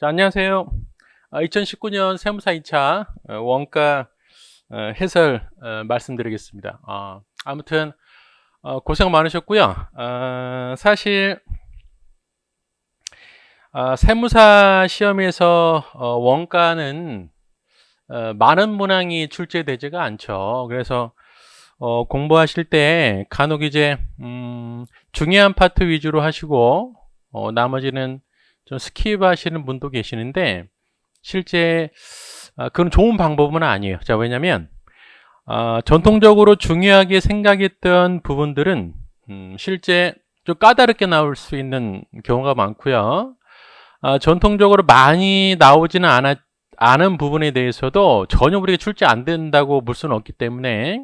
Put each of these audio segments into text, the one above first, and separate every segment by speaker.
Speaker 1: 자, 안녕하세요. 2019년 세무사 2차 원가 해설 말씀드리겠습니다. 아무튼 고생 많으셨고요. 사실 세무사 시험에서 원가는 많은 문항이 출제되지가 않죠. 그래서 공부하실 때 간혹 이제 중요한 파트 위주로 하시고 나머지는 좀 스킵하시는 분도 계시는데 실제 그건 좋은 방법은 아니에요. 자, 왜냐면 전통적으로 중요하게 생각했던 부분들은 실제 좀 까다롭게 나올 수 있는 경우가 많고요. 전통적으로 많이 나오지는 않은 부분에 대해서도 전혀 우리가 출제 안 된다고 볼 수는 없기 때문에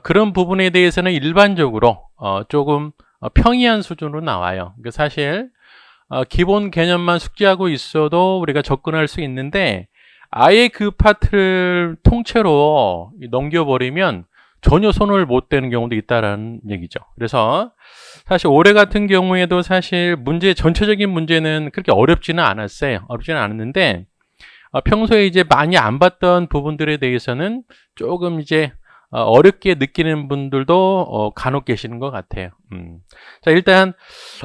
Speaker 1: 그런 부분에 대해서는 일반적으로 조금 평이한 수준으로 나와요. 그러니까 사실 기본 개념만 숙지하고 있어도 우리가 접근할 수 있는데 아예 그 파트를 통째로 넘겨버리면 전혀 손을 못 대는 경우도 있다라는 얘기죠. 그래서 사실 올해 같은 경우에도 사실 전체적인 문제는 그렇게 어렵지는 않았어요. 어렵지는 않았는데 평소에 이제 많이 안 봤던 부분들에 대해서는 조금 이제 어렵게 느끼는 분들도 간혹 계시는 것 같아요. 자, 일단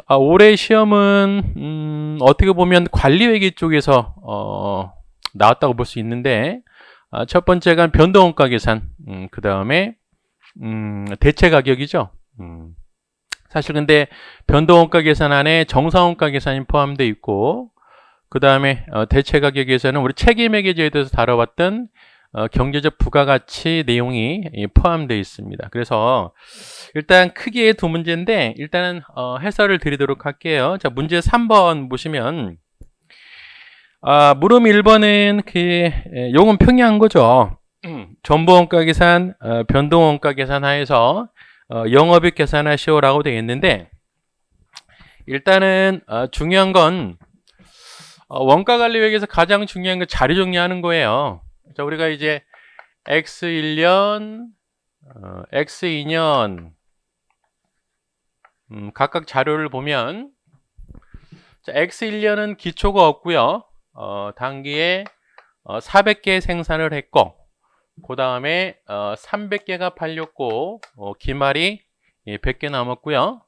Speaker 1: 올해 시험은 어떻게 보면 관리회계 쪽에서 나왔다고 볼 수 있는데 첫 번째가 변동원가 계산, 그 다음에 대체 가격이죠. 사실 근데 변동원가 계산 안에 정상원가 계산이 포함되어 있고 그 다음에 대체 가격에서는 우리 책임회계제에 대해서 다뤄봤던 경제적 부가가치 내용이 포함되어 있습니다. 그래서 일단 크게 두 문제인데 일단은 해설을 드리도록 할게요. 자, 문제 3번 보시면 물음 1번은 요건 평이한 거죠. 전부원가 계산, 변동원가 계산 하에서 영업이익 계산하시오라고 되어 있는데 일단은 중요한 건 원가관리회계에서 가장 중요한 건 자료 정리하는 거예요. 자, 우리가 이제 X1년, X2년 각각 자료를 보면 자, X1년은 기초가 없고요. 단기에 400개 생산을 했고 그 다음에 300개가 팔렸고 기말이 100개 남았고요.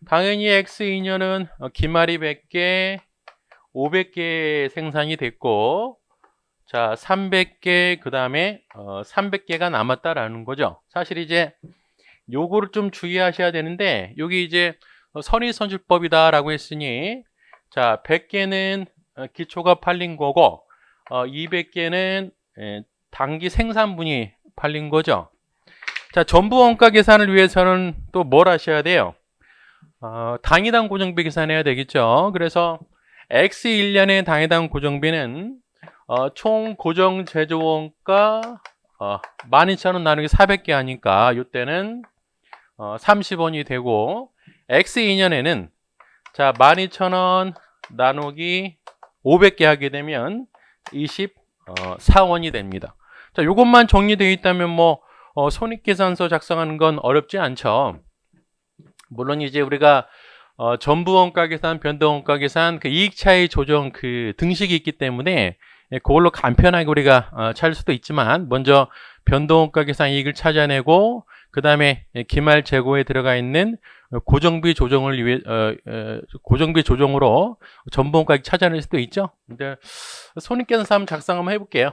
Speaker 1: 당연히 X2년은 기말이 100개, 500개 생산이 됐고 자 300개 그 다음에 300개가 남았다라는 거죠. 사실 이제 요거를 좀 주의하셔야 되는데 여기 이제 선의선출법이다 라고 했으니 자 100개는 기초가 팔린 거고 200개는 단기 생산분이 팔린 거죠. 자 전부원가 계산을 위해서는 또 뭘 하셔야 돼요? 당이당 고정비 계산해야 되겠죠. 그래서 X1년의 당이당 고정비는 총 고정 제조원가 12,000원 나누기 400개 하니까 이때는 30원이 되고 X2년에는 자 12,000원 나누기 500개 하게 되면 24원이 됩니다. 자, 이것만 정리되어 있다면 뭐 손익계산서 작성하는 건 어렵지 않죠. 물론 이제 우리가 전부원가 계산, 변동원가 계산, 그 이익차이 조정 그 등식이 있기 때문에 그걸로 간편하게 우리가 찾을 수도 있지만 먼저 변동원가 계산 이익을 찾아내고 그 다음에 기말 재고에 들어가 있는 고정비 조정을 위해 고정비 조정으로 전부원가 찾아낼 수도 있죠. 근데 손익계산서 한번 작성 한번 해볼게요.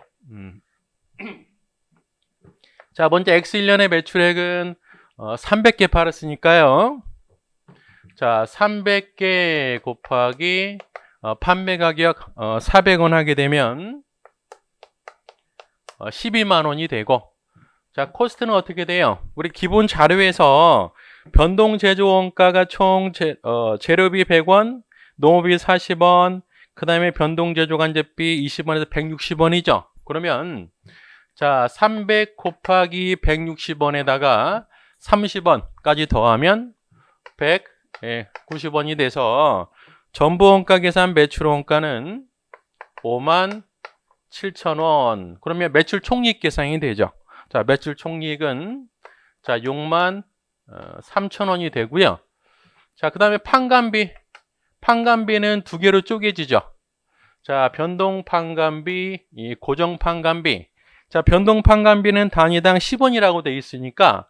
Speaker 1: 자, 먼저 X1년의 매출액은 300개 팔았으니까요. 자, 300개 곱하기 판매 가격 400원 하게 되면 12만 원이 되고 자, 코스트는 어떻게 돼요? 우리 기본 자료에서 변동 제조 원가가 총 재료비 100원, 농업비 40원, 그 다음에 변동 제조 간접비 20원에서 160원이죠. 그러면 자, 300 곱하기 160원에다가 30원까지 더하면 190원이 돼서 전부원가 계산 매출원가는 57,000원. 그러면 매출 총이익 계산이 되죠. 자, 매출 총이익은 자 63,000원이 되고요. 자, 그 다음에 판관비는 두 개로 쪼개지죠. 자, 변동 판관비, 이 고정 판관비. 자, 변동 판관비는 단위당 10원이라고 돼 있으니까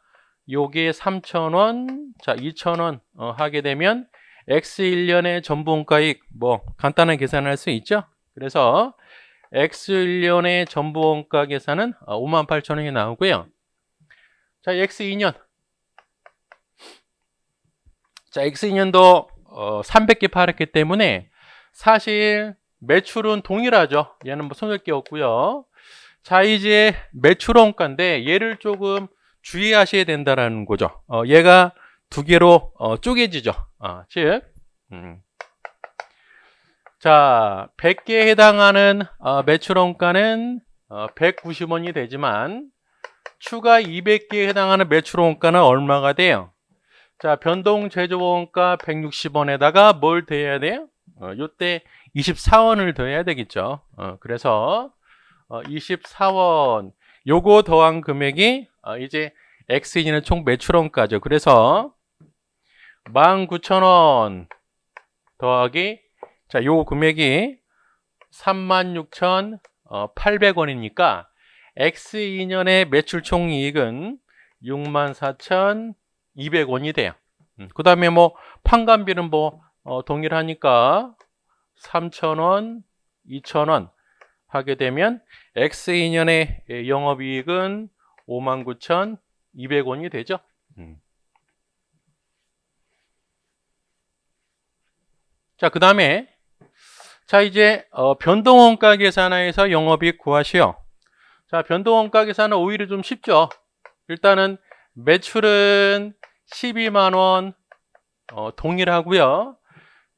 Speaker 1: 요게 3,000원, 자, 2,000원 하게 되면 X 1년의 전부 원가익 뭐 간단하게 계산할 수 있죠. 그래서 X 1년의 전부 원가 계산은 58,000원이 나오고요. 자, X 2년. 자, X 2년도 300개 팔았기 때문에 사실 매출은 동일하죠. 얘는 뭐 손을 게 없고요. 자, 이제 매출 원가인데 얘를 조금 주의하셔야 된다라는 거죠. 얘가 두 개로 쪼개지죠. 즉, 자, 100개에 해당하는 매출 원가는 190원이 되지만 추가 200개에 해당하는 매출 원가는 얼마가 돼요? 자, 변동 제조 원가 160원에다가 뭘 더해야 돼요? 요때 24원을 더해야 되겠죠. 그래서 24원 요거 더한 금액이 이제 X인은 총 매출원가죠. 그래서 19,000원 더하기 자, 요 금액이 36,800원이니까 X2년의 매출 총이익은 64,200원이 돼요. 그 다음에 뭐 판관비는 뭐 동일하니까 3,000원, 2,000원 하게 되면 X2년의 영업이익은 59,200원이 되죠. 자, 그 다음에 자, 이제 변동원가 계산하에서 영업이익 구하시오. 자, 변동원가 계산은 오히려 좀 쉽죠. 일단은 매출은 12만원 동일하고요.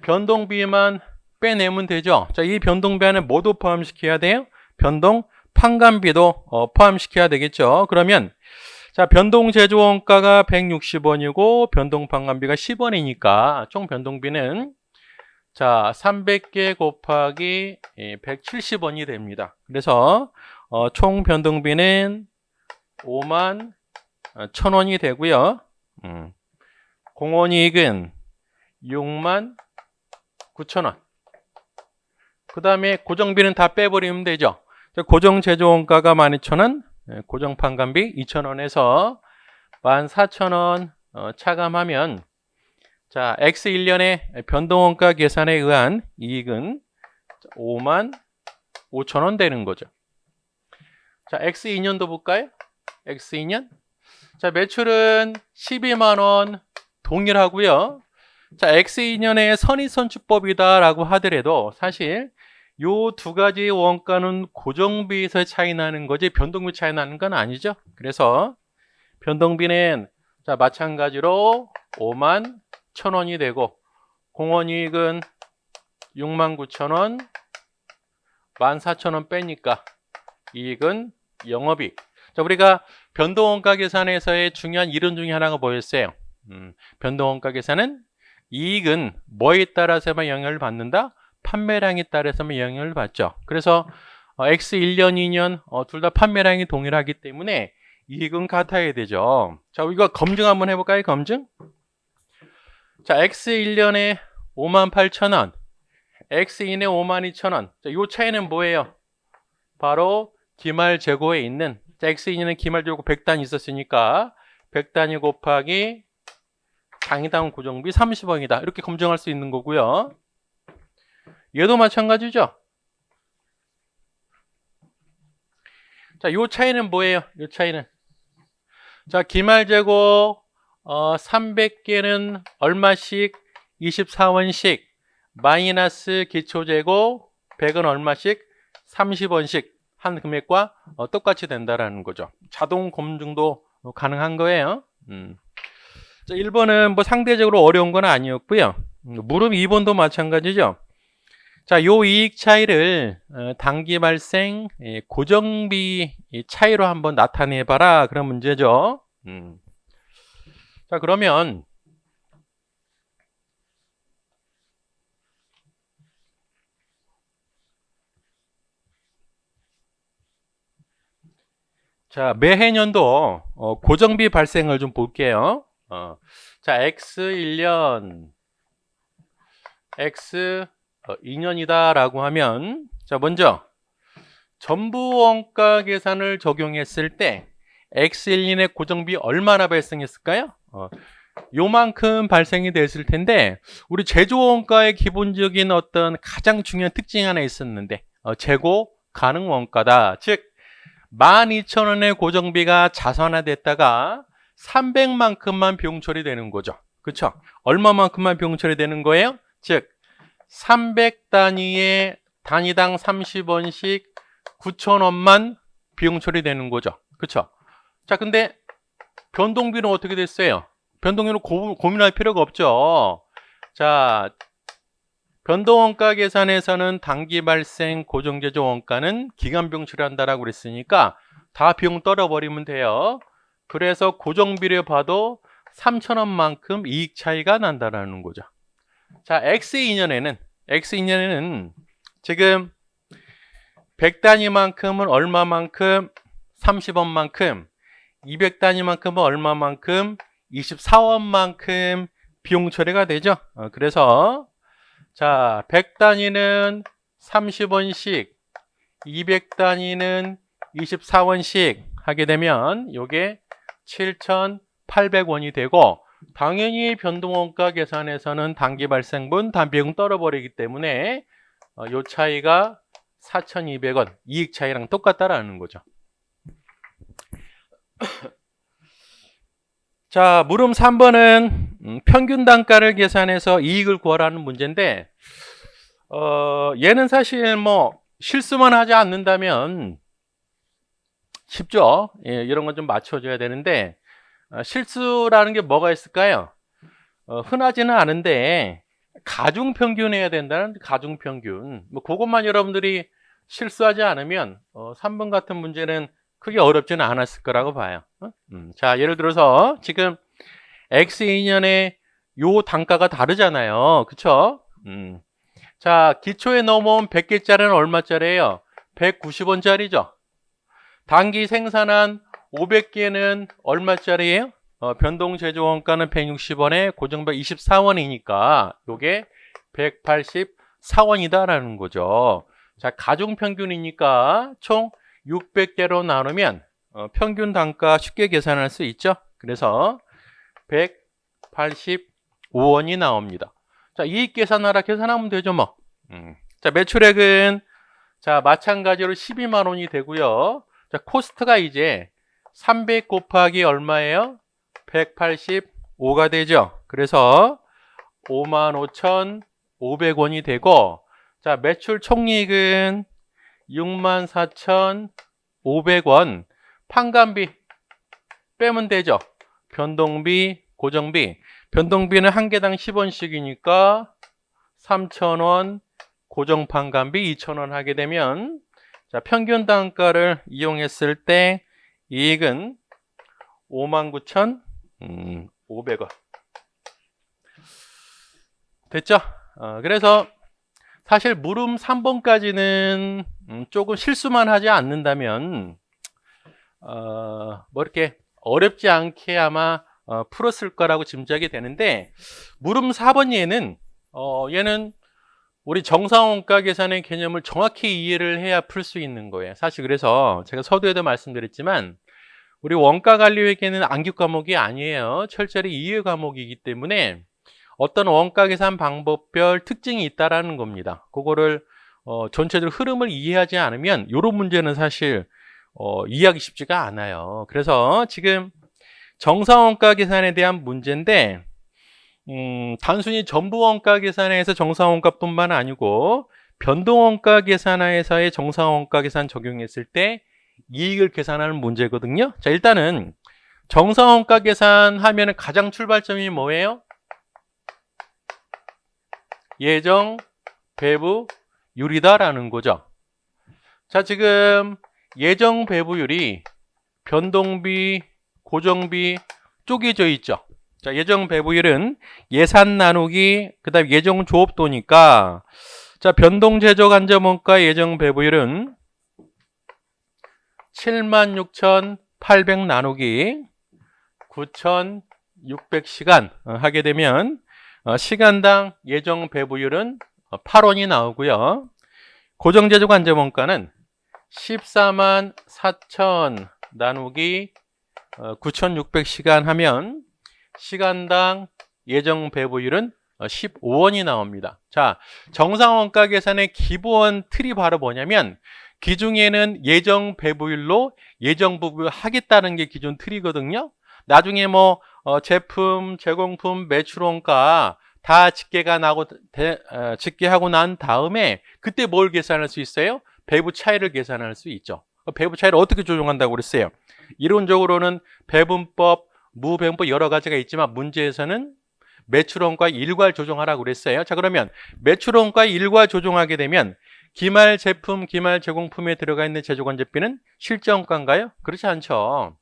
Speaker 1: 변동비만 빼내면 되죠. 자, 이 변동비 안에 뭐도 포함시켜야 돼요? 변동 판관비도 포함시켜야 되겠죠. 그러면 자, 변동 제조원가가 160원이고 변동 판관비가 10원이니까 총 변동비는 자, 300개 곱하기 170원이 됩니다. 그래서 총 변동비는 51,000원이 되고요. 공원이익은 69,000원. 그 다음에 고정비는 다 빼버리면 되죠. 고정 제조원가가 12,000원, 고정 판관비 2,000원에서 14,000원 차감하면 자, X 1년의 변동원가 계산에 의한 이익은 55,000원 되는 거죠. 자, X 2년도 볼까요? X 2년. 자, 매출은 12만원 동일하고요. 자, X 2년의 선의선출법이다라고 하더라도 사실 요 두 가지 원가는 고정비에서 차이 나는 거지 변동비 차이 나는 건 아니죠. 그래서 변동비는 자, 마찬가지로 51,000원이 되고 공원이익은 69,000원 14,000원 빼니까 이익은 영업이익. 자, 우리가 변동원가 계산에서의 중요한 이론 중에 하나가 뭐였어요? 변동원가 계산은 이익은 뭐에 따라서만 영향을 받는다? 판매량에 따라서만 영향을 받죠. 그래서 X 1년, 2년 둘 다 판매량이 동일하기 때문에 이익은 같아야 되죠. 자, 이거 검증 한번 해볼까요? 검증. 자, X 1년에 58,000원, X 2년에 52,000원. 자, 이 차이는 뭐예요? 바로 기말 재고에 있는 자, X 2년에 기말 재고 100단 있었으니까 100단위 곱하기 당이당 고정비 30원이다. 이렇게 검증할 수 있는 거고요. 얘도 마찬가지죠. 자, 이 차이는 뭐예요? 이 차이는 자, 기말 재고 300개는 얼마씩 24원씩 마이너스 기초 재고 100은 얼마씩 30원씩 한 금액과 똑같이 된다라는 거죠. 자동 검증도 가능한 거예요. 자, 1번은 뭐 상대적으로 어려운 건 아니었고요. 물음 2번도 마찬가지죠. 자, 요 이익 차이를 단기 발생 고정비 차이로 한번 나타내 봐라 그런 문제죠. 자, 그러면 자, 매해년도 고정비 발생을 좀 볼게요. 자, X 1년 X 2년이다라고 하면, 자, 먼저 전부 원가 계산을 적용했을 때 X12의 고정비 얼마나 발생했을까요? 요만큼 발생이 됐을 텐데, 우리 제조 원가의 기본적인 어떤 가장 중요한 특징이 하나 있었는데, 재고 가능 원가다. 즉 12,000원의 고정비가 자산화됐다가 300만큼만 비용 처리되는 거죠. 그쵸? 얼마만큼만 비용 처리되는 거예요? 즉 300단위의 단위당 30원씩 9,000원만 비용 처리되는 거죠. 그쵸? 자, 근데 변동비는 어떻게 됐어요? 변동비는 고민할 필요가 없죠. 자, 변동원가 계산에서는 단기 발생 고정제조 원가는 기간 비용 처리한다라고 그랬으니까 다 비용 떨어버리면 돼요. 그래서 고정비를 봐도 3,000원만큼 이익 차이가 난다라는 거죠. 자, X2년에는 지금 100단위만큼은 얼마만큼? 30원만큼, 200단위만큼은 얼마만큼? 24원만큼 비용 처리가 되죠. 그래서 자, 100단위는 30원씩, 200단위는 24원씩 하게 되면 요게 7,800원이 되고, 당연히 변동원가 계산에서는 단기 발생분 단비용 떨어버리기 때문에 요 차이가 4,200원 이익 차이랑 똑같다라는 거죠. 자, 물음 3번은 평균 단가를 계산해서 이익을 구하라는 문제인데, 얘는 사실 뭐 실수만 하지 않는다면 쉽죠. 예, 이런 건 좀 맞춰줘야 되는데, 실수라는 게 뭐가 있을까요? 흔하지는 않은데 가중평균 해야 된다는 가중평균. 뭐 그것만 여러분들이 실수하지 않으면 3번 같은 문제는 크게 어렵지는 않았을 거라고 봐요. 자, 예를 들어서 지금 X2년에 요 단가가 다르잖아요. 그쵸? 자, 기초에 넘어온 100개짜리는 얼마짜리예요? 190원짜리죠. 단기 생산한 500개는 얼마짜리예요? 변동 제조 원가는 160원에 고정비 24원이니까 요게 184원이다라는 거죠. 자, 가중 평균이니까 총 600개로 나누면 평균 단가 쉽게 계산할 수 있죠. 그래서 185원이 나옵니다. 자, 이익 계산하라 계산하면 되죠, 뭐. 자, 매출액은 자, 마찬가지로 12만 원이 되고요. 자, 코스트가 이제 300 곱하기 얼마예요? 185가 되죠. 그래서 55,500원이 되고, 자, 매출 총이익은 64,500원. 판관비 빼면 되죠. 변동비, 고정비. 변동비는 한 개당 10원씩이니까 3,000원, 고정 판관비 2,000원 하게 되면, 자, 평균 단가를 이용했을 때 이익은 59,500원. 됐죠? 그래서 사실 물음 3번까지는 조금 실수만 하지 않는다면 뭐 이렇게 어렵지 않게 아마 풀었을 거라고 짐작이 되는데, 물음 4번 얘는 우리 정상원가 계산의 개념을 정확히 이해를 해야 풀 수 있는 거예요. 사실 그래서 제가 서두에도 말씀드렸지만 우리 원가관리회계는 암기 과목이 아니에요. 철저히 이해 과목이기 때문에 어떤 원가 계산 방법별 특징이 있다라는 겁니다. 그거를 전체적으로 흐름을 이해하지 않으면 이런 문제는 사실 이해하기 쉽지가 않아요. 그래서 지금 정상원가 계산에 대한 문제인데, 단순히 전부원가 계산에서 정상원가뿐만 아니고 변동원가 계산에서의 정상원가 계산 적용했을 때 이익을 계산하는 문제거든요. 자, 일단은 정상원가 계산하면 가장 출발점이 뭐예요? 예정 배부율이다라는 거죠. 자, 지금 예정 배부율이 변동비, 고정비 쪼개져 있죠. 자, 예정 배부율은 예산 나누기 그다음 예정 조업도니까, 자, 변동 제조 간접원가 예정 배부율은 76,800 나누기 9,600시간 하게 되면 시간당 예정 배부율은 8원이 나오고요. 고정제조간접원가는 14만 4천 나누기 9,600시간 하면 시간당 예정 배부율은 15원이 나옵니다. 자, 정상원가 계산의 기본 틀이 바로 뭐냐면 기중에는 예정 배부율로 예정 배부율 하겠다는 게 기존 틀이거든요. 나중에 뭐 제품, 제공품, 매출원가 다 집계하고 난 다음에 그때 뭘 계산할 수 있어요? 배부 차이를 계산할 수 있죠. 배부 차이를 어떻게 조정한다고 그랬어요? 이론적으로는 배분법, 무배분법 여러 가지가 있지만 문제에서는 매출원가 일괄 조정하라고 그랬어요. 자, 그러면 매출원가 일괄 조정하게 되면 기말 제품, 기말 제공품에 들어가 있는 제조간접비는 실제원가인가요? 그렇지 않죠.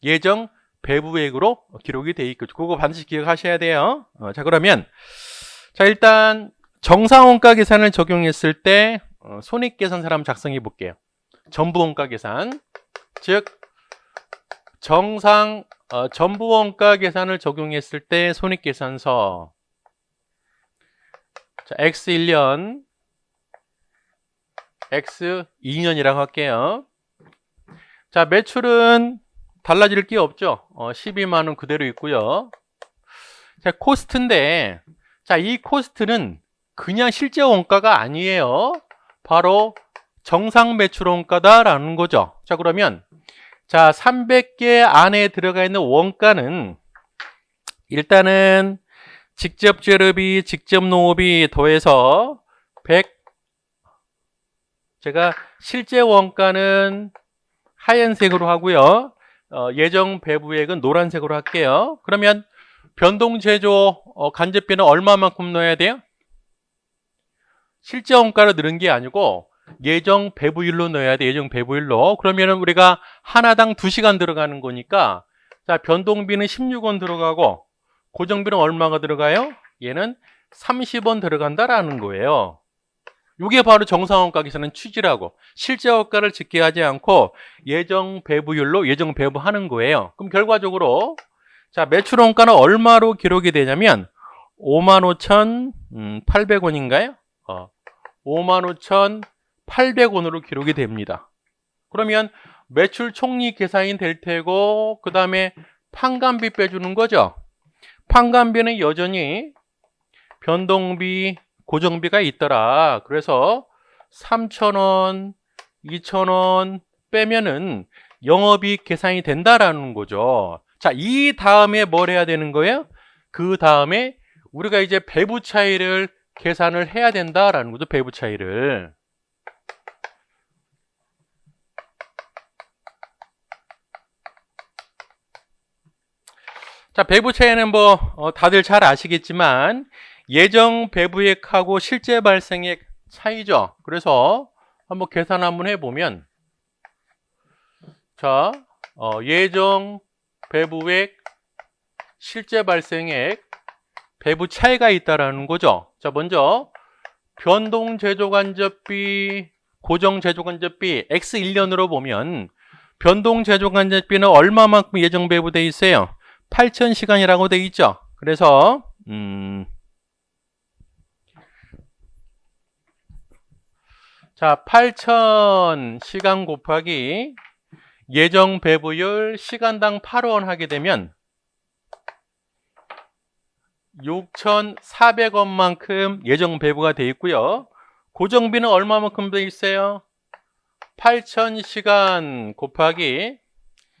Speaker 1: 예정 배부액으로 기록이 돼 있고 그거 반드시 기억하셔야 돼요. 자, 그러면 자, 일단 정상원가 계산을 적용했을 때 손익계산 사람 작성해 볼게요. 전부원가 계산, 즉 전부원가 계산을 적용했을 때 손익계산서. 자, X1년, X2년이라고 할게요. 자, 매출은 달라질 게 없죠. 12만 원 그대로 있고요. 자, 코스트인데, 자, 이 코스트는 그냥 실제 원가가 아니에요. 바로 정상 매출 원가다라는 거죠. 자, 그러면 자, 300개 안에 들어가 있는 원가는 일단은 직접 재료비, 직접 농업이 더해서 100. 제가 실제 원가는 하얀색으로 하고요. 예정 배부액은 노란색으로 할게요. 그러면 변동제조 간접비는 얼마만큼 넣어야 돼요? 실제 원가로 넣은 게 아니고 예정 배부율로 넣어야 돼. 예정 배부율로. 그러면은 우리가 하나당 2시간 들어가는 거니까 자, 변동비는 16원 들어가고 고정비는 얼마가 들어가요? 얘는 30원 들어간다라는 거예요. 이게 바로 정상원가 계산은 취지라고. 실제 원가를 집계하지 않고 예정 배부율로 예정 배부하는 거예요. 그럼 결과적으로 자, 매출 원가는 얼마로 기록이 되냐면 55,800원인가요? 55,800원으로 기록이 됩니다. 그러면 매출 총리 계산이 될 테고 그 다음에 판관비 빼주는 거죠. 판관비는 여전히 변동비, 고정비가 있더라. 그래서 3,000원, 2,000원 빼면은 영업이익 계산이 된다라는 거죠. 자, 이 다음에 뭘 해야 되는 거예요? 그 다음에 우리가 이제 배부 차이를 계산을 해야 된다라는 거죠. 배부 차이를. 자, 배부 차이는 뭐 다들 잘 아시겠지만 예정 배부액하고 실제 발생액 차이죠. 그래서 한번 계산 한번 해보면 자, 예정 배부액, 실제 발생액, 배부 차이가 있다라는 거죠. 자, 먼저 변동 제조간접비, 고정 제조간접비 X1년으로 보면 변동 제조간접비는 얼마만큼 예정 배부돼 있어요? 8,000시간이라고 돼 있죠. 그래서 자, 8,000시간 곱하기 예정 배부율 시간당 8원 하게 되면 6,400원만큼 예정 배부가 되어 있고요. 고정비는 얼마만큼 되어 있어요? 8,000시간 곱하기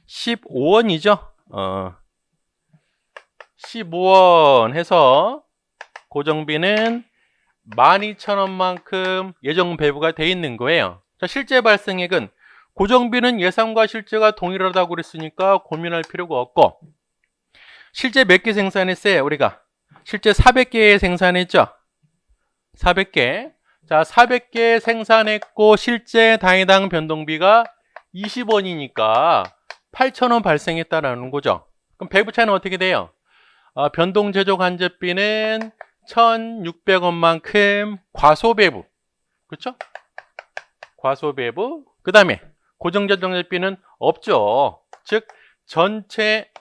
Speaker 1: 15원이죠. 15원 해서 고정비는 12,000원만큼 예정 배부가 되어 있는 거예요. 자, 실제 발생액은 고정비는 예상과 실제가 동일하다고 그랬으니까 고민할 필요가 없고 실제 몇 개 생산했어요? 우리가 실제 400개 생산했죠? 400개. 자, 400개 생산했고 실제 단위당 변동비가 20원이니까 8,000원 발생했다라는 거죠. 그럼 배부 차이는 어떻게 돼요? 변동 제조 간접비는 1,600원만큼 과소배부. 그렇죠? 과소배부. 그 다음에 고정 제조 간접비는 없죠. 즉 전체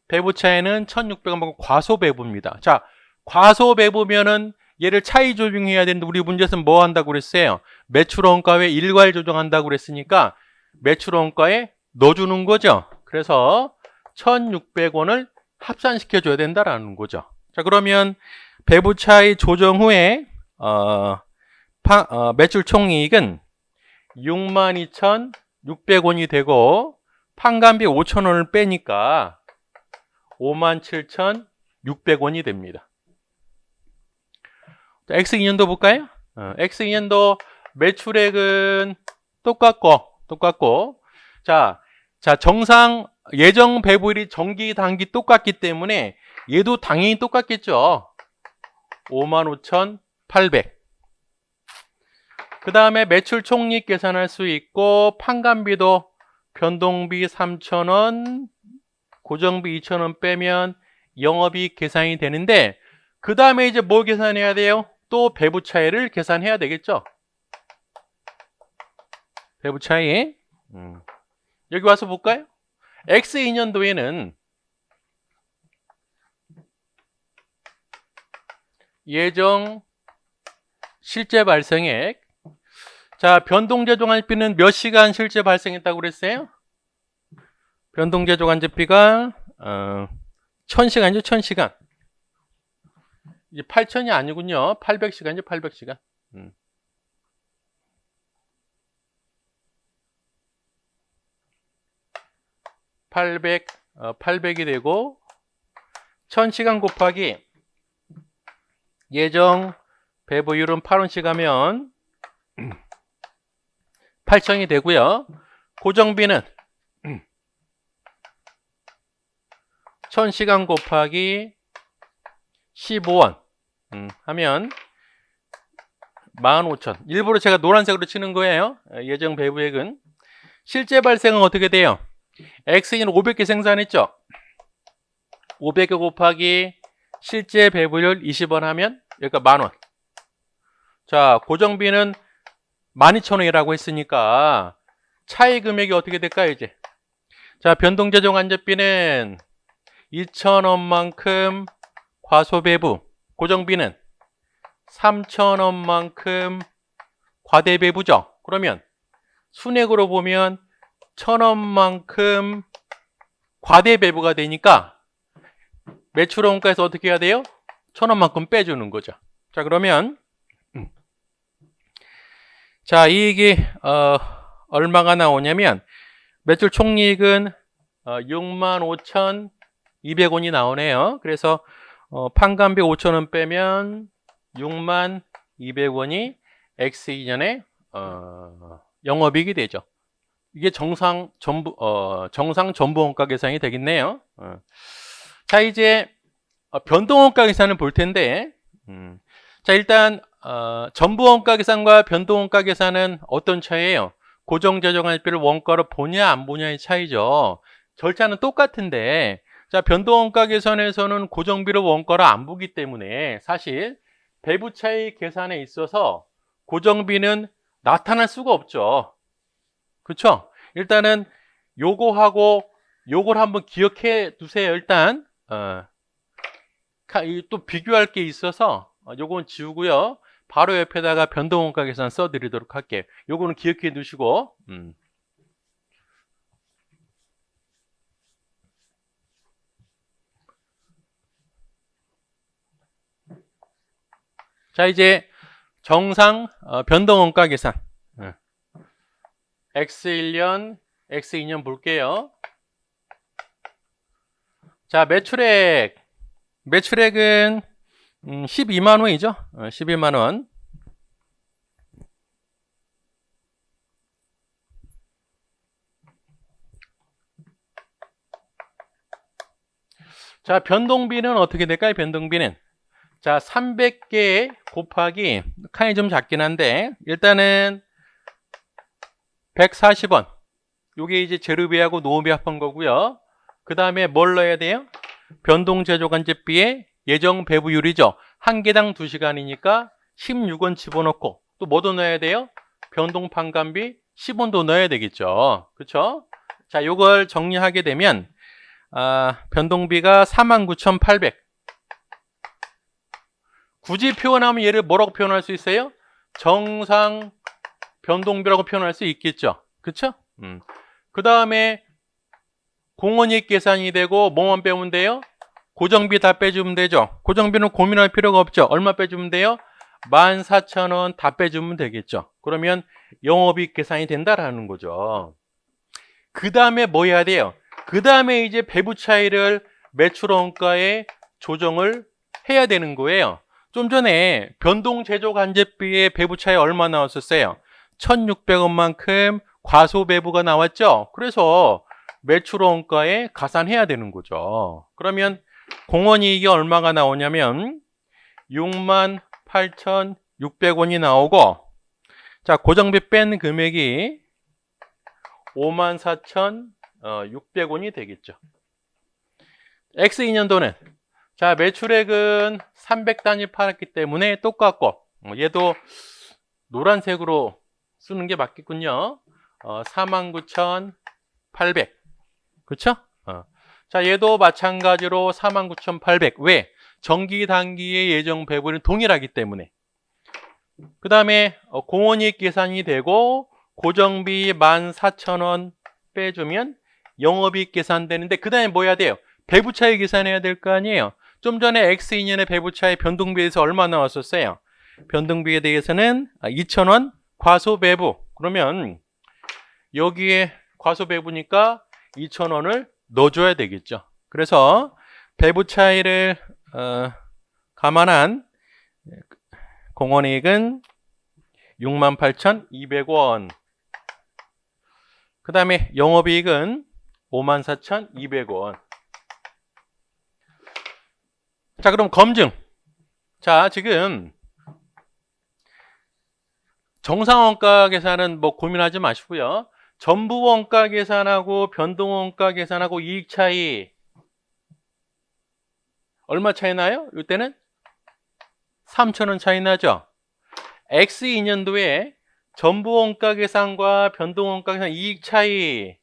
Speaker 1: 배부 차이는 1,600원만큼 과소배부입니다. 자, 과소배부면은 얘를 차이 조정해야 되는데 우리 문제에서는 뭐 한다고 그랬어요? 매출 원가에 일괄 조정한다고 그랬으니까 매출 원가에 넣어주는 거죠. 그래서 1,600원을 합산시켜 줘야 된다라는 거죠. 자, 그러면 배부 차이 조정 후에 매출 총이익은 62,600원이 되고 판관비 5,000원을 빼니까 57,600원이 됩니다. 자, X2년도 볼까요? X2년도 매출액은 똑같고 자, 정상 예정 배부율이 정기 단기 똑같기 때문에 얘도 당연히 똑같겠죠. 55,800. 그 다음에 매출 총이익 계산할 수 있고 판관비도 변동비 3,000원, 고정비 2,000원 빼면 영업이익 계산이 되는데 그 다음에 이제 뭐 계산해야 돼요? 또 배부 차이를 계산해야 되겠죠. 배부 차이. 여기 와서 볼까요? X2년도에는 예정 실제 발생액. 자, 변동재조간제비는 몇 시간 실제 발생했다고 그랬어요? 변동재조간제비가 1,000시간이죠, 1,000시간. 이제 8,000이 아니군요. 800시간이죠, 800시간. 800이 되고 1,000시간 곱하기 예정 배부율은 8원씩 하면 8,000이 되고요. 고정비는 1,000시간 곱하기 15원 하면 15,000. 일부러 제가 노란색으로 치는 거예요. 예정 배부액은. 실제 발생은 어떻게 돼요? X는 500개 생산했죠? 500개 곱하기 실제 배부율 20원 하면 여기가 10,000원. 자, 고정비는 12,000원이라고 했으니까 차이 금액이 어떻게 될까요, 이제? 자, 변동재조간제비는 2,000원만큼 과소배부, 고정비는 3,000원만큼 과대배부죠. 그러면 순액으로 보면 1,000원만큼 과대배부가 되니까 매출원가에서 어떻게 해야 돼요? 1,000원만큼 빼주는 거죠. 자, 그러면 자, 이익이 얼마가 나오냐면 매출 총이익은 65,200원이 나오네요. 그래서 판관비 5,000원 빼면 60,200원이 X2년에 영업이익이 되죠. 이게 정상 전부원가 계산이 되겠네요. 자, 이제 변동원가 계산을 볼 텐데, 자, 일단 전부원가 계산과 변동원가 계산은 어떤 차이예요? 고정재조간제비를 원가로 보냐 안 보냐의 차이죠. 절차는 똑같은데, 자, 변동원가 계산에서는 고정비를 원가로 안 보기 때문에 사실 배부 차이 계산에 있어서 고정비는 나타날 수가 없죠. 그렇죠? 일단은 요거하고 요걸 한번 기억해 두세요. 일단 또 비교할 게 있어서 요건 지우고요. 바로 옆에다가 변동원가 계산 써드리도록 할게요. 요거는 기억해 두시고 자, 이제 정상 변동원가 계산 X1년, X2년 볼게요. 자, 매출액은 12만 원이죠. 12만 원. 자, 변동비는 어떻게 될까요? 변동비는 자, 300개 곱하기 칸이 좀 작긴 한데 일단은 140원. 요게 이제 재료비하고 노후비 합한 거고요. 그 다음에 뭘 넣어야 돼요? 변동재조간제비의 예정 배부율이죠. 한 개당 2시간이니까 16원 집어넣고 또 뭐도 넣어야 돼요? 변동판관비 10원도 넣어야 되겠죠. 그렇죠? 자, 요걸 정리하게 되면 변동비가 49,800. 굳이 표현하면 얘를 뭐라고 표현할 수 있어요? 정상 변동비라고 표현할 수 있겠죠. 그쵸? 그 다음에 공원이익 계산이 되고 뭐만 빼면 돼요? 고정비 다 빼주면 되죠. 고정비는 고민할 필요가 없죠. 얼마 빼주면 돼요? 14,000원 다 빼주면 되겠죠. 그러면 영업이익 계산이 된다라는 거죠. 그 다음에 뭐 해야 돼요? 그 다음에 이제 배부 차이를 매출 원가에 조정을 해야 되는 거예요. 좀 전에 변동 제조 간접비의 배부 차이 얼마 나왔었어요? 1,600원만큼 과소 배부가 나왔죠. 그래서 매출 원가에 가산해야 되는 거죠. 그러면 공원이익이 얼마가 나오냐면 68,600원이 나오고, 자, 고정비 뺀 금액이 54,600원이 되겠죠. X2년도는 자, 매출액은 300단위 팔았기 때문에 똑같고, 얘도 노란색으로 쓰는 게 맞겠군요. 49,800. 그쵸? 자, 얘도 마찬가지로 49,800. 왜? 정기, 단기의 예정 배분이 동일하기 때문에. 그 다음에 공원이익 계산이 되고 고정비 14,000원 빼주면 영업이익 계산되는데, 그 다음에 뭐 해야 돼요? 배부차익 계산해야 될 거 아니에요? 좀 전에 X2년의 배부차익 변동비에서 얼마 나왔었어요? 변동비에 대해서는 2,000원 과소 배부. 그러면 여기에 과소 배부니까 2,000원을 넣어줘야 되겠죠. 그래서 배부 차이를 감안한 공원이익은 68,200원. 그 다음에 영업이익은 54,200원. 자, 그럼 검증. 자, 지금 정상원가 계산은 뭐 고민하지 마시고요. 전부 원가 계산하고 변동 원가 계산하고 이익 차이 얼마 차이 나요? 이때는 3,000원 차이 나죠. X2년도에 전부 원가 계산과 변동 원가 계산 이익 차이,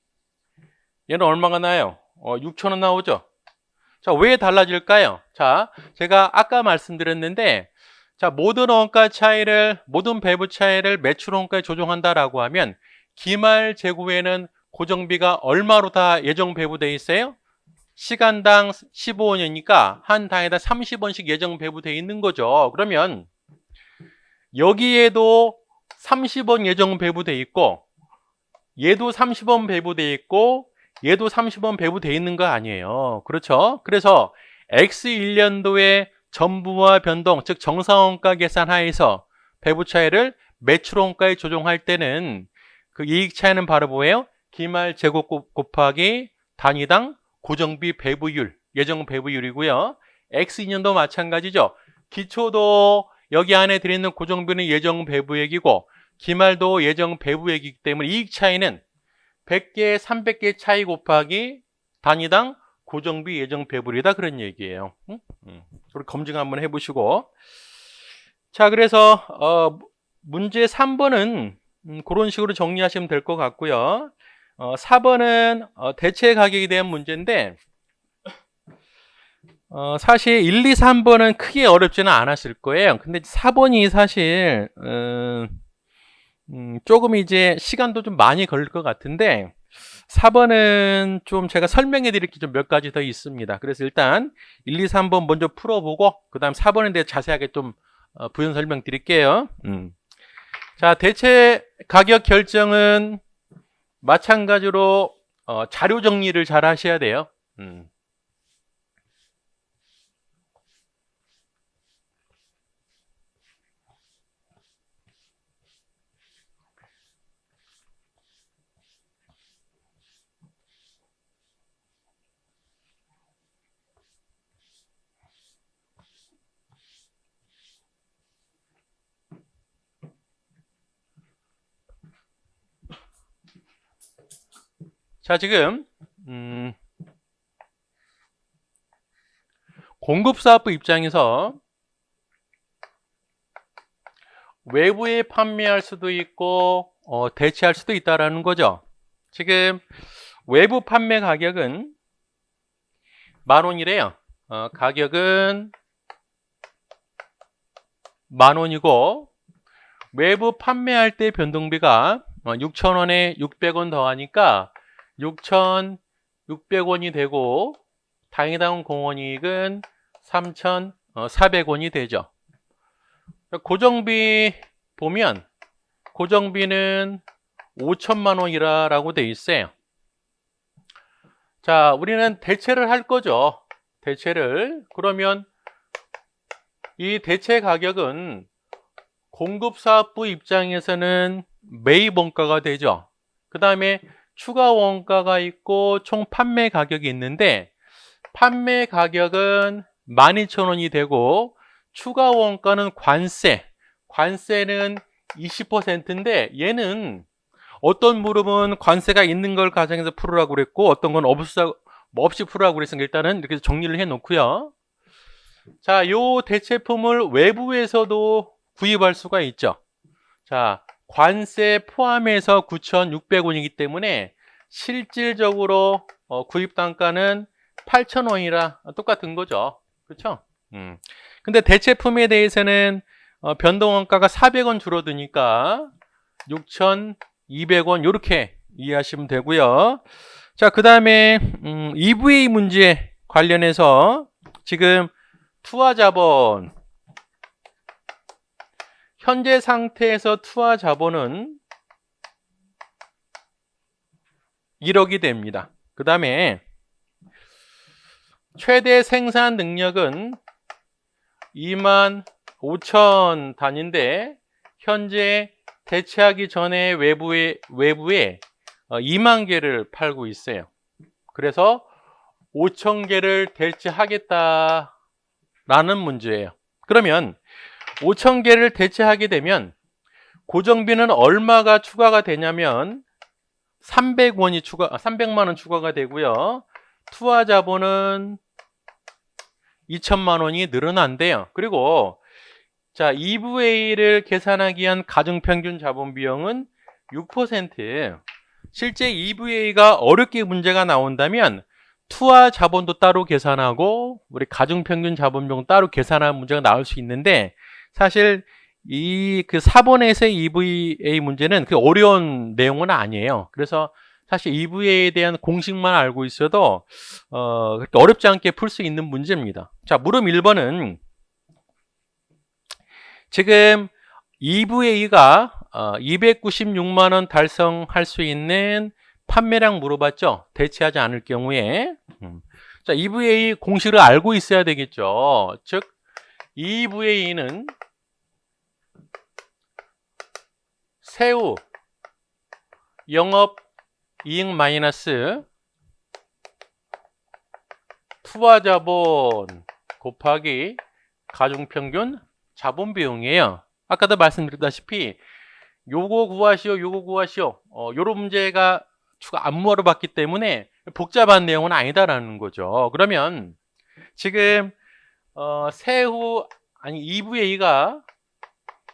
Speaker 1: 얘는 얼마가 나요? 6,000원 나오죠. 자, 왜 달라질까요? 자, 제가 아까 말씀드렸는데, 자, 모든 원가 차이를, 모든 배부 차이를 매출 원가에 조정한다라고 하면 기말 재고에는 고정비가 얼마로 다 예정 배부돼 있어요? 시간당 15원이니까 한 당에다 30원씩 예정 배부돼 있는 거죠. 그러면 여기에도 30원 예정 배부돼 있고, 얘도 30원 배부돼 있고, 얘도 30원 배부돼 있는 거 아니에요. 그렇죠? 그래서 X1년도에 전부와 변동, 즉 정상원가 계산 하에서 배부 차이를 매출 원가에 조정할 때는 그 이익 차이는 바로 뭐예요? 기말 재고 곱하기 단위당 고정비 배부율, 예정 배부율이고요. X2년도 마찬가지죠. 기초도 여기 안에 들어있는 고정비는 예정 배부액이고 기말도 예정 배부액이기 때문에 이익 차이는 100개, 300개 차이 곱하기 단위당 고정비 예정 배부율이다, 그런 얘기예요. 우리 검증 한번 해보시고. 자, 그래서 문제 3번은 그런 식으로 정리하시면 될 것 같고요. 4번은 대체 가격에 대한 문제인데, 사실 1, 2, 3번은 크게 어렵지는 않았을 거예요. 근데 4번이 사실 조금 이제 시간도 좀 많이 걸릴 것 같은데, 4번은 좀 제가 설명해 드릴 게 좀 몇 가지 더 있습니다. 그래서 일단 1, 2, 3번 먼저 풀어보고 그 다음 4번에 대해 자세하게 좀 부연 설명 드릴게요. 자, 대체 가격 결정은 마찬가지로 자료 정리를 잘 하셔야 돼요. 자, 지금 공급사업부 입장에서 외부에 판매할 수도 있고 대체할 수도 있다라는 거죠. 지금 외부 판매 가격은 10,000원이래요. 가격은 10,000원이고 외부 판매할 때 변동비가 6,000원에 600원 더하니까 6,600원이 되고 당해당 공원이익은 3,400원이 되죠. 고정비 보면 고정비는 5천만 원이라고 돼 있어요. 자, 우리는 대체를 할 거죠. 대체를. 그러면 이 대체 가격은 공급사업부 입장에서는 매입 원가가 되죠. 그 다음에 추가 원가가 있고 총 판매 가격이 있는데 판매 가격은 12,000원이 되고 추가 원가는 관세는 20%인데 얘는 어떤 물음은 관세가 있는 걸 가정해서 풀으라고 그랬고 어떤 건 없이 풀으라고 그랬으니까 일단은 이렇게 정리를 해 놓고요. 자, 요 대체품을 외부에서도 구입할 수가 있죠. 자, 관세 포함해서 9,600원이기 때문에 실질적으로 구입 단가는 8,000원이라 똑같은 거죠. 그렇죠? 근데 대체품에 대해서는 변동 원가가 400원 줄어드니까 6,200원 이렇게 이해하시면 되고요. 자, 그 다음에 EVA 문제 관련해서 지금 투하자본 현재 상태에서 투하자본은 1억이 됩니다. 그 다음에 최대 생산 능력은 25,000 단위인데 현재 대체하기 전에 외부에 2만 개를 팔고 있어요. 그래서 5,000개를 대체하겠다라는 문제예요. 그러면 5,000개를 대체하게 되면 고정비는 얼마가 추가가 되냐면 300만 원 추가가 되고요. 투하자본은 2천만 원이 늘어난대요. 그리고 자, EVA를 계산하기 위한 가중평균 자본 비용은 6%. 실제 EVA가 어렵게 문제가 나온다면 투하자본도 따로 계산하고 우리 가중평균 자본 비용 따로 계산하는 문제가 나올 수 있는데 사실 그 4번에서의 EVA 문제는 그 어려운 내용은 아니에요. 그래서 사실 EVA에 대한 공식만 알고 있어도 그렇게 어렵지 않게 풀 수 있는 문제입니다. 자, 물음 1번은 지금 EVA가 296만 원 달성할 수 있는 판매량 물어봤죠? 대체하지 않을 경우에. 자, EVA 공식을 알고 있어야 되겠죠. 즉 EVA는 세후 영업 이익 마이너스 투하자본 곱하기 가중평균 자본 비용이에요. 아까도 말씀드렸다시피 요거 구하시오 요런 문제가 추가 안 물어봤기 때문에 복잡한 내용은 아니다라는 거죠. 그러면 지금 EVA가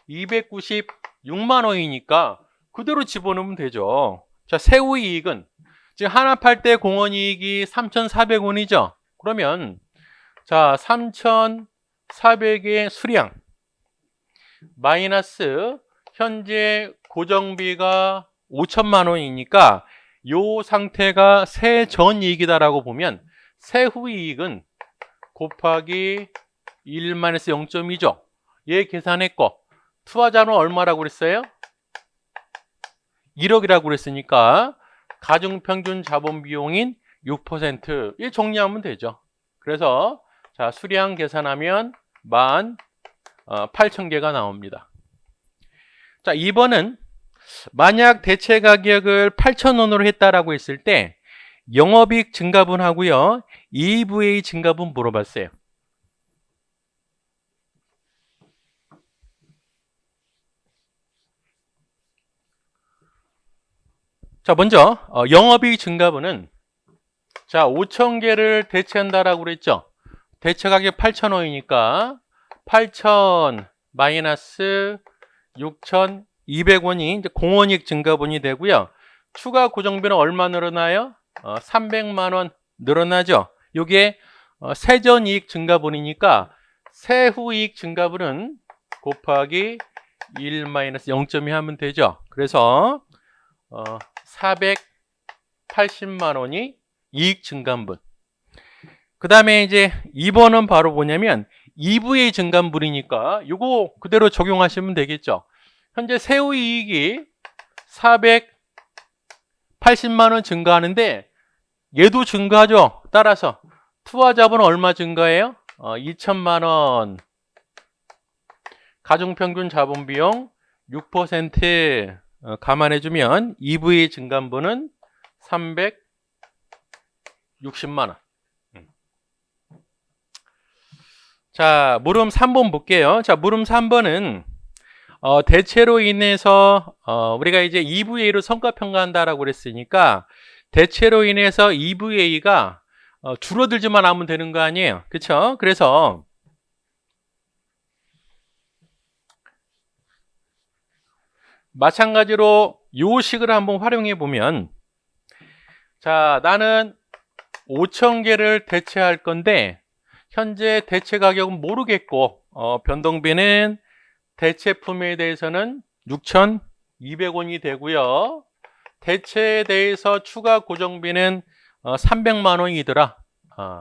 Speaker 1: 296만 원이니까 그대로 집어넣으면 되죠. 자, 세후 이익은 지금 하나 팔 때 공원이익이 3,400원이죠. 그러면 자, 3,400의 수량 마이너스 현재 고정비가 5천만 원이니까 요 상태가 세전 이익이다라고 보면 세후 이익은 곱하기 1-0.2죠. 얘 계산했고 투하자는 얼마라고 그랬어요? 1억이라고 그랬으니까 가중평균 자본 비용인 6%. 이 정리하면 되죠. 그래서 자, 수량 계산하면 18,000개가 나옵니다. 자, 2번은 만약 대체 가격을 8,000원으로 했다라고 했을 때 영업이익 증가분하고요. EVA 증가분 물어봤어요. 자, 먼저 영업이익 증가분은 자, 5,000개를 대체한다라고 그랬죠. 대체 가격 8,000원이니까 8,000 마이너스 6,200원이 이제 공원이익 증가분이 되고요. 추가 고정비는 얼마 늘어나요? 300만 원 늘어나죠. 이게 세전이익 증가분이니까 세후이익 증가분은 곱하기 1 마이너스 0.2 하면 되죠. 그래서 480만 원이 이익 증감분. 그 다음에 이제 2번은 바로 뭐냐면 EVA 증감분이니까 이거 그대로 적용하시면 되겠죠. 현재 세후 이익이 480만 원 증가하는데 얘도 증가하죠. 따라서 투하자본은 얼마 증가해요? 2천만 원. 가중평균 자본비용 6% 감안해주면 EVA 증감분은 360만 원. 자, 물음 3번 볼게요. 자, 물음 3번은 대체로 인해서 우리가 이제 EVA로 성과평가한다라고 그랬으니까 대체로 인해서 EVA가 줄어들지만 하면 되는 거 아니에요. 그쵸? 그래서 마찬가지로 요 식을 한번 활용해 보면, 자, 나는 5,000개를 대체할 건데 현재 대체 가격은 모르겠고 변동비는 대체품에 대해서는 6,200원이 되고요. 대체에 대해서 추가 고정비는 300만 원이더라.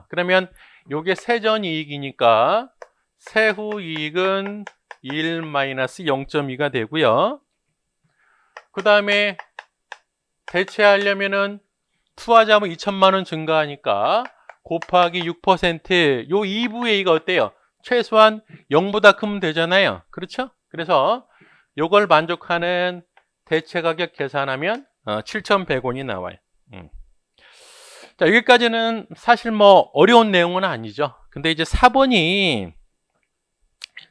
Speaker 1: 그러면 요게 세전이익이니까 세후 이익은 1-0.2가 되고요. 그 다음에 대체하려면은 투하자본 2천만 원 증가하니까 곱하기 6%, 요 EVA가 어때요? 최소한 0보다 크면 되잖아요. 그렇죠? 그래서 요걸 만족하는 대체 가격 계산하면 7,100원이 나와요. 자, 여기까지는 사실 뭐 어려운 내용은 아니죠. 근데 이제 4번이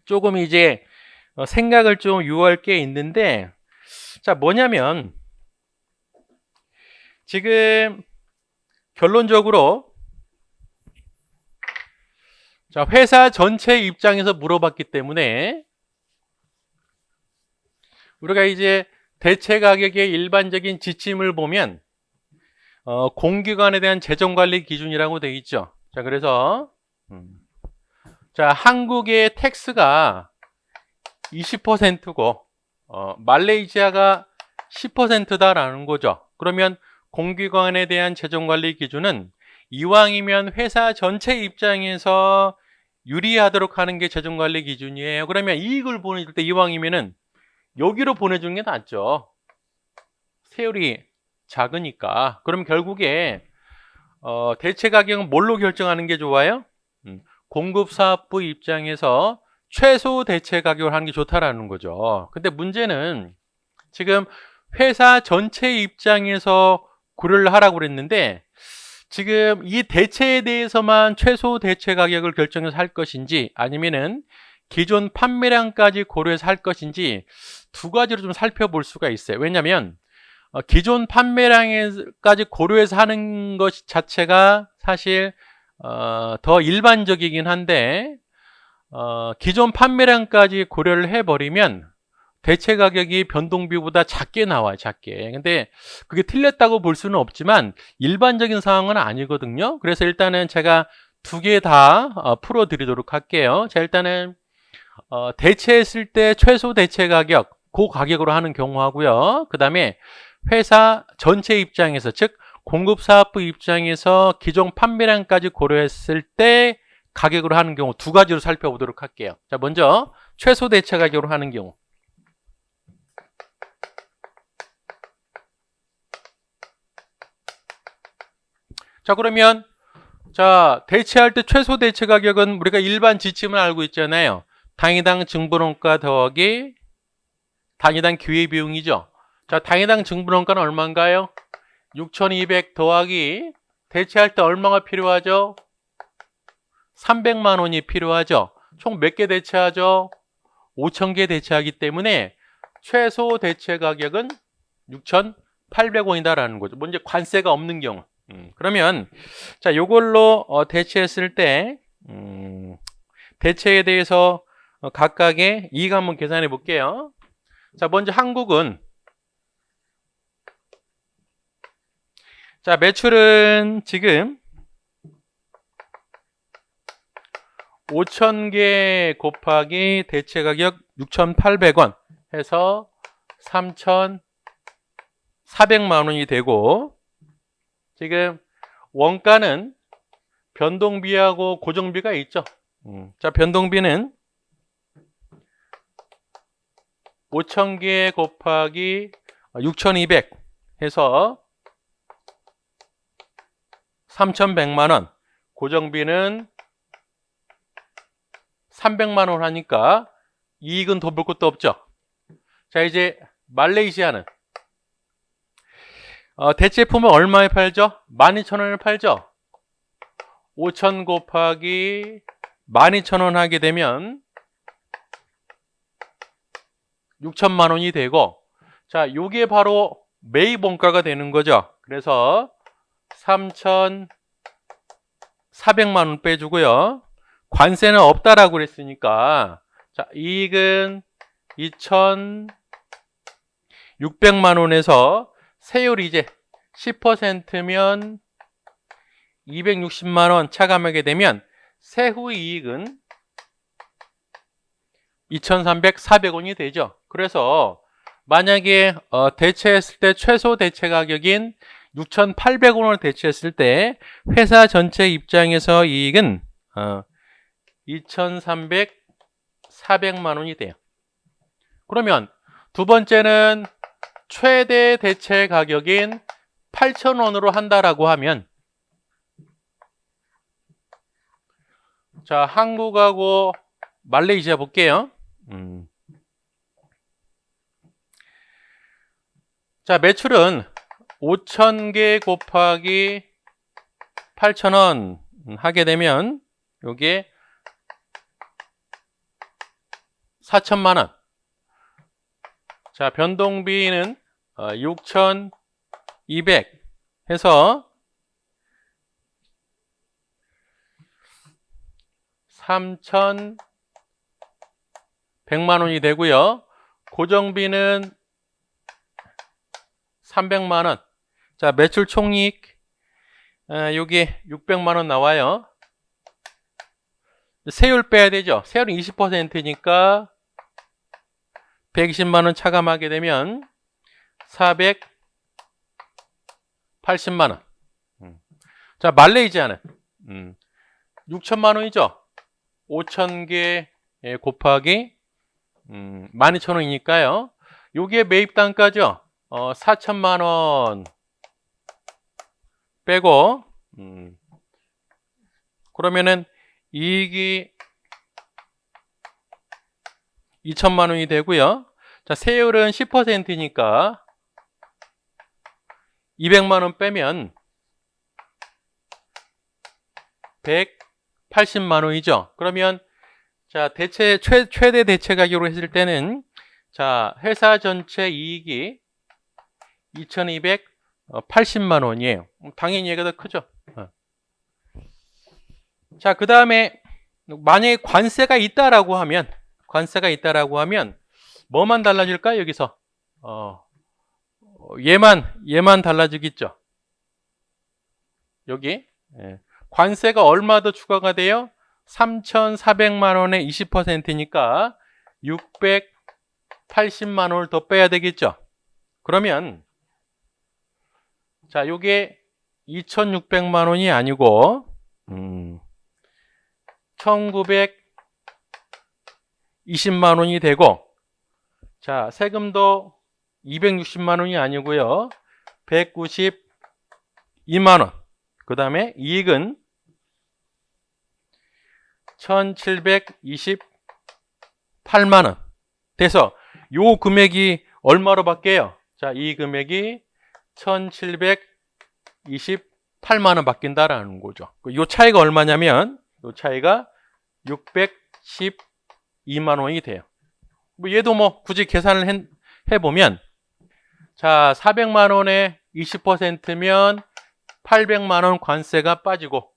Speaker 1: 조금 이제 생각을 좀 유도할 게 있는데, 자, 뭐냐면 지금 결론적으로 자, 회사 전체 입장에서 물어봤기 때문에 우리가 이제 대체 가격의 일반적인 지침을 보면 공기관에 대한 재정관리 기준이라고 되어 있죠. 자, 그래서 자, 한국의 텍스가 20%고 말레이시아가 10%다라는 거죠. 그러면 공기관에 대한 재정관리 기준은 이왕이면 회사 전체 입장에서 유리하도록 하는 게 재정관리 기준이에요. 그러면 이익을 보내줄 때 이왕이면은 여기로 보내주는 게 낫죠. 세율이 작으니까. 그럼 결국에 대체 가격은 뭘로 결정하는 게 좋아요? 공급사업부 입장에서 최소 대체 가격을 하는 게 좋다라는 거죠. 근데 문제는 지금 회사 전체 입장에서 고려를 하라고 그랬는데 지금 이 대체에 대해서만 최소 대체 가격을 결정해서 할 것인지 아니면은 기존 판매량까지 고려해서 할 것인지 두 가지로 좀 살펴볼 수가 있어요. 왜냐하면 기존 판매량까지 고려해서 하는 것 자체가 사실 더 일반적이긴 한데 기존 판매량까지 고려를 해버리면 대체 가격이 변동비보다 작게 나와요. 작게. 근데 그게 틀렸다고 볼 수는 없지만 일반적인 상황은 아니거든요. 그래서 일단은 제가 두 개 다 풀어드리도록 할게요. 자, 일단은 대체했을 때 최소 대체 가격, 그 가격으로 하는 경우 하고요. 그 다음에 회사 전체 입장에서, 즉 공급사업부 입장에서 기존 판매량까지 고려했을 때 가격으로 하는 경우 두 가지로 살펴보도록 할게요. 자, 먼저 최소 대체 가격으로 하는 경우. 자, 그러면 자, 대체할 때 최소 대체 가격은 우리가 일반 지침을 알고 있잖아요. 당위당 증분원가 더하기 단위당 기회비용이죠. 자, 당위당 증분원가는 얼마인가요? 6,200 더하기 대체할 때 얼마가 필요하죠? 300만 원이 필요하죠. 총 몇 개 대체하죠? 5,000개 대체하기 때문에 최소 대체 가격은 6,800원이다라는 거죠. 먼저 관세가 없는 경우. 그러면 자, 요걸로 대체했을 때 대체에 대해서 각각의 이익 한번 계산해 볼게요. 자, 먼저 한국은 자, 매출은 지금 5,000개 곱하기 대체 가격 6,800원 해서 3,400만 원이 되고, 지금 원가는 변동비하고 고정비가 있죠. 자, 변동비는 5,000개 곱하기 6,200 해서 3,100만 원, 고정비는 300만 원 하니까 이익은 더 볼 것도 없죠. 자, 이제 말레이시아는 대체품을 얼마에 팔죠? 12,000원에 팔죠. 5,000 곱하기 12,000원 하게 되면 6천만 원이 되고, 자, 요게 바로 매입 원가가 되는 거죠. 그래서 3,400만 원 빼주고요. 관세는 없다라고 그랬으니까, 자, 이익은 2,600만 원에서 세율이 이제 10%면 260만 원 차감하게 되면 세후 이익은 2,300, 400원이 되죠. 그래서 만약에 대체했을 때 최소 대체 가격인 6,800원을 대체했을 때 회사 전체 입장에서 이익은 2,300, 400만 원이 돼요. 그러면 두 번째는 최대 대체 가격인 8,000원으로 한다라고 하면, 자, 한국하고 말레이시아 볼게요. 자, 매출은 5,000개 곱하기 8,000원 하게 되면 요게 4천만 원. 자, 변동비는 6,200 해서 3,100만 원이 되고요. 고정비는 300만 원. 자, 매출 총이익 요게 600만 원 나와요. 세율 빼야 되죠. 세율은 20%니까 120만 원 차감하게 되면 480만 원. 자, 말레이시아는 6천만 원이죠. 5,000개 곱하기 12,000원이니까요. 요게 매입 단가죠. 4천만 원 빼고 그러면은 이익이 2천만 원이 되고요. 자, 세율은 10%니까 200만 원 빼면 180만 원이죠. 그러면 자, 최대 대체 가격으로 했을 때는, 자, 회사 전체 이익이 2,280만 원이에요. 당연히 얘가 더 크죠. 자, 그 다음에 만약에 관세가 있다라고 하면 뭐만 달라질까요? 여기서 얘만 달라지겠죠. 여기 관세가 얼마 더 추가가 돼요? 3,400만 원에 20%니까 680만 원을 더 빼야 되겠죠. 그러면 자, 요게 2,600만 원이 아니고 1,920만 원이 되고, 자, 세금도 260만 원이 아니고요. 192만 원. 그 다음에 이익은 1,728만 원. 돼서 요 금액이 얼마로 바뀌어요? 자, 이 금액이 1,728만 원 바뀐다라는 거죠. 요 차이가 얼마냐면, 요 차이가 612만 원이 돼요. 얘도 굳이 계산을 해보면, 자, 400만 원에 20%면 800만 원 관세가 빠지고,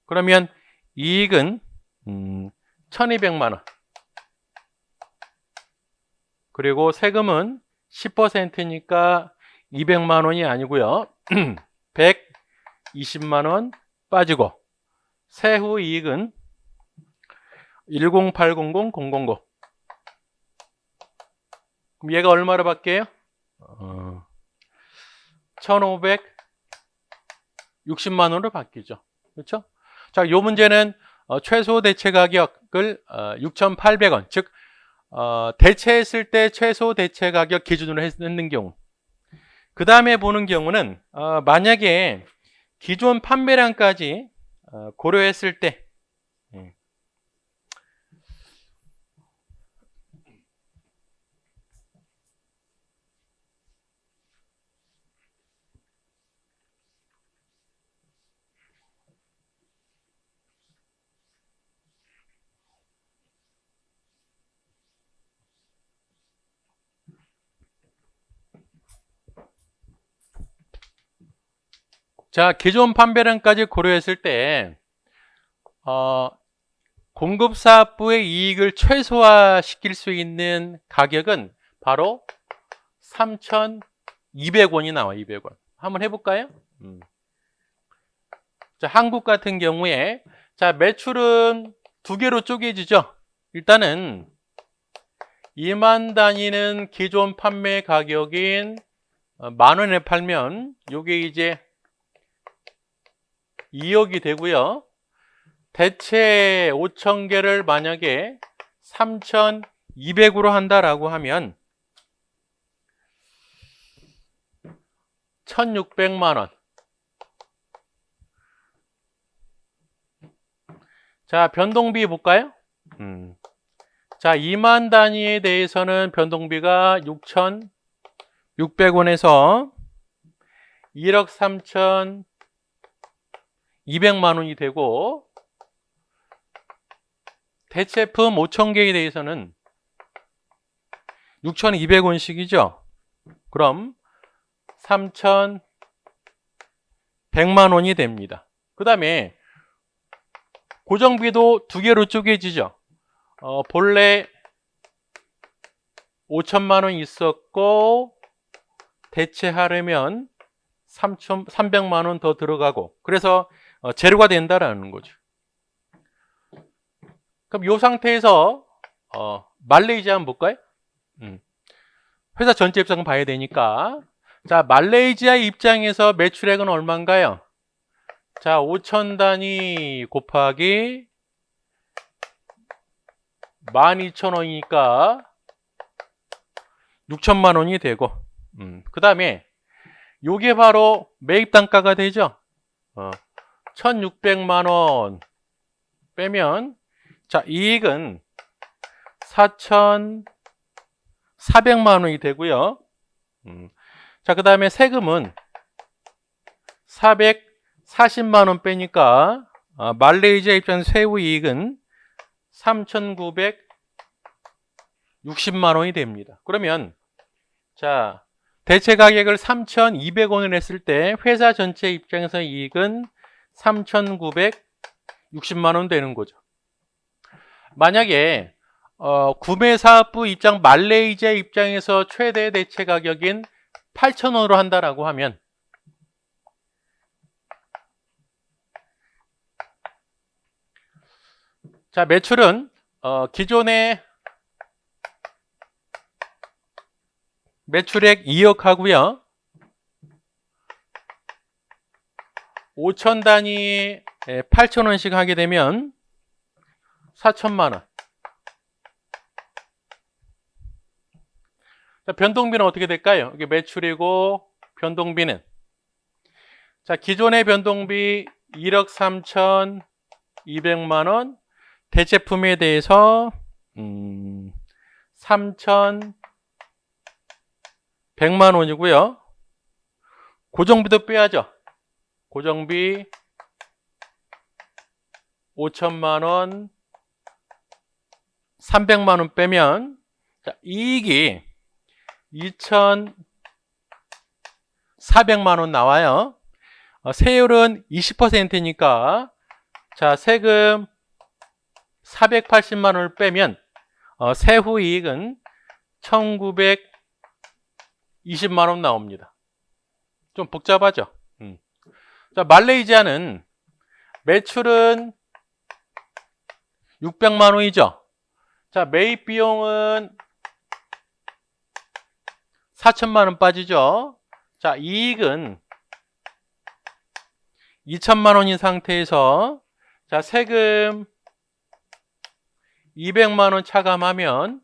Speaker 1: 그러면 이익은 1,200만 원. 그리고 세금은 10%니까 200만 원이 아니고요. 120만 원 빠지고, 세후 이익은 10800 그럼 얘가 얼마로 바뀌어요? 1560만 원으로 바뀌죠. 그렇죠? 자, 요 문제는 최소 대체 가격을 6,800원, 즉 대체했을 때 최소 대체 가격 기준으로 했는 경우. 그 다음에 보는 경우는 만약에 기존 판매량까지 고려했을 때 자, 기존 판매량까지 고려했을 때 공급사업부의 이익을 최소화시킬 수 있는 가격은 바로 3,200원이 나와요. 200원. 한번 해볼까요? 자, 한국 같은 경우에 자, 매출은 두 개로 쪼개지죠. 일단은 2만 단위는 기존 판매 가격인 만 원에 팔면 요게 이제 2억이 되고요. 대체 5,000개를 만약에 3,200으로 한다라고 하면 1,600만 원. 자, 변동비 볼까요? 자, 2만 단위에 대해서는 변동비가 6,600원에서 1억 3,200만 원이 되고, 대체품 5,000개에 대해서는 6,200원씩이죠. 그럼 3,100만 원이 됩니다. 그 다음에 고정비도 두 개로 쪼개지죠. 본래 5천만 원 있었고 대체하려면 300만 원 더 들어가고, 그래서 제로가 된다라는 거죠. 그럼 이 상태에서 말레이시아 한번 볼까요? 회사 전체 입장 봐야 되니까. 자, 말레이시아 입장에서 매출액은 얼마인가요? 자, 5천 단위 곱하기 12,000원이니까 6천만 원이 되고, 그 다음에 요게 바로 매입 단가가 되죠. 1,600만 원 빼면, 자, 이익은 4,400만 원이 되고요. 자, 그 다음에 세금은 440만 원 빼니까 말레이시아 입장에서 세후 이익은 3,960만 원이 됩니다. 그러면 자, 대체 가격을 3,200원을 했을 때 회사 전체 입장에서 이익은 3,960만 원 되는 거죠. 만약에 구매사업부 입장 말레이시아 입장에서 최대 대체 가격인 8,000원으로 한다라고 하면, 자, 매출은 기존의 매출액 2억 하고요. 5천 단위에 8,000원씩 하게 되면 4천만 원. 자, 변동비는 어떻게 될까요? 이게 매출이고 변동비는, 자, 기존의 변동비 1억 3,200만 원, 대체품에 대해서 3,100만 원이고요. 고정비도 빼야죠. 고정비 5천만 원, 300만 원 빼면, 자, 이익이 2,400만 원 나와요. 세율은 20%니까 자, 세금 480만 원을 빼면 세후 이익은 1,920만 원 나옵니다. 좀 복잡하죠? 자, 말레이시아는 매출은 600만 원이죠. 자, 매입 비용은 4천만 원 빠지죠. 자, 이익은 2천만 원인 상태에서 자, 세금 200만 원 차감하면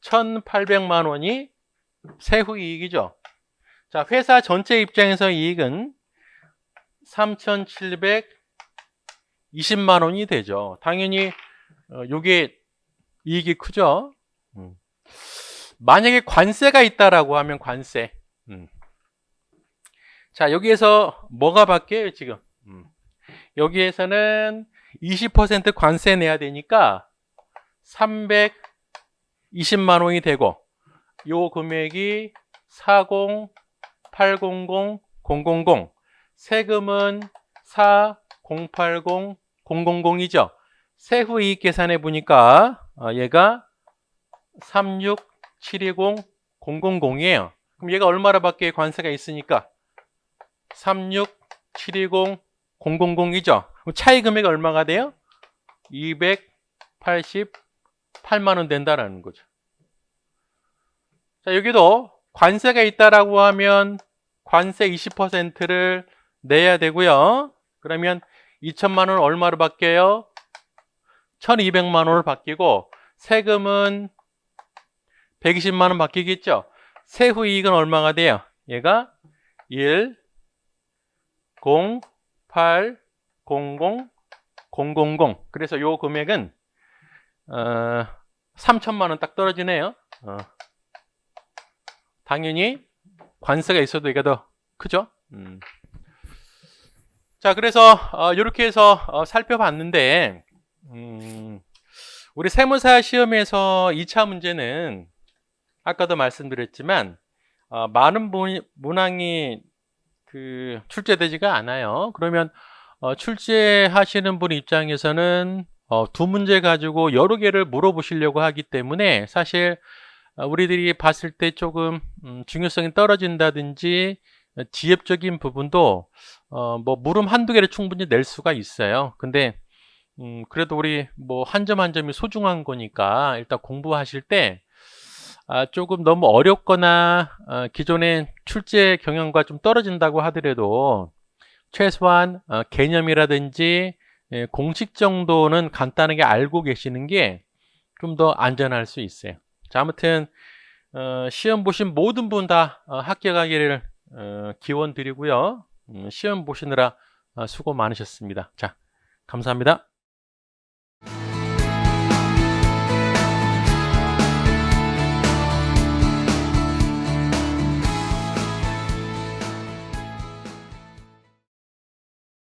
Speaker 1: 1,800만 원이 세후 이익이죠. 자, 회사 전체 입장에서 이익은 3,720만 원이 되죠. 당연히 요게 이익이 크죠. 만약에 관세가 있다라고 하면 관세. 자, 여기에서 뭐가 바뀌어요, 지금? 여기에서는 20% 관세 내야 되니까 320만 원이 되고, 요 금액이 40800,000, 세금은 40800,000이죠. 세후 이익 계산해 보니까 얘가 36720,000이에요. 그럼 얘가 얼마나 밖에 관세가 있으니까 36720,000이죠. 그럼 차이 금액이 얼마가 돼요? 288만 원 된다라는 거죠. 자, 여기도 관세가 있다라고 하면 관세 20%를 내야 되고요. 그러면 2천만 원 얼마로 바뀌어요? 1,200만 원을 바뀌고, 세금은 120만 원 바뀌겠죠. 세후 이익은 얼마가 돼요? 얘가 1, 0, 8, 0, 0, 0, 0, 0. 그래서 요 금액은 3천만 원 딱 떨어지네요. 당연히 관세가 있어도 이게 더 크죠. 자, 그래서 이렇게 해서 살펴봤는데, 우리 세무사 시험에서 2차 문제는 아까도 말씀드렸지만 많은 문항이 출제되지가 않아요. 그러면 출제하시는 분 입장에서는 두 문제 가지고 여러 개를 물어보시려고 하기 때문에 사실 우리들이 봤을 때 조금 중요성이 떨어진다든지 지엽적인 부분도 뭐 물음 한두 개를 충분히 낼 수가 있어요. 근데 그래도 우리 뭐 한 점 한 점이 소중한 거니까 일단 공부하실 때 조금 너무 어렵거나 기존의 출제 경향과 좀 떨어진다고 하더라도 최소한 개념이라든지 공식 정도는 간단하게 알고 계시는 게 좀 더 안전할 수 있어요. 자, 아무튼 시험 보신 모든 분 다 합격하기를 기원 드리고요. 시험 보시느라 수고 많으셨습니다. 자, 감사합니다.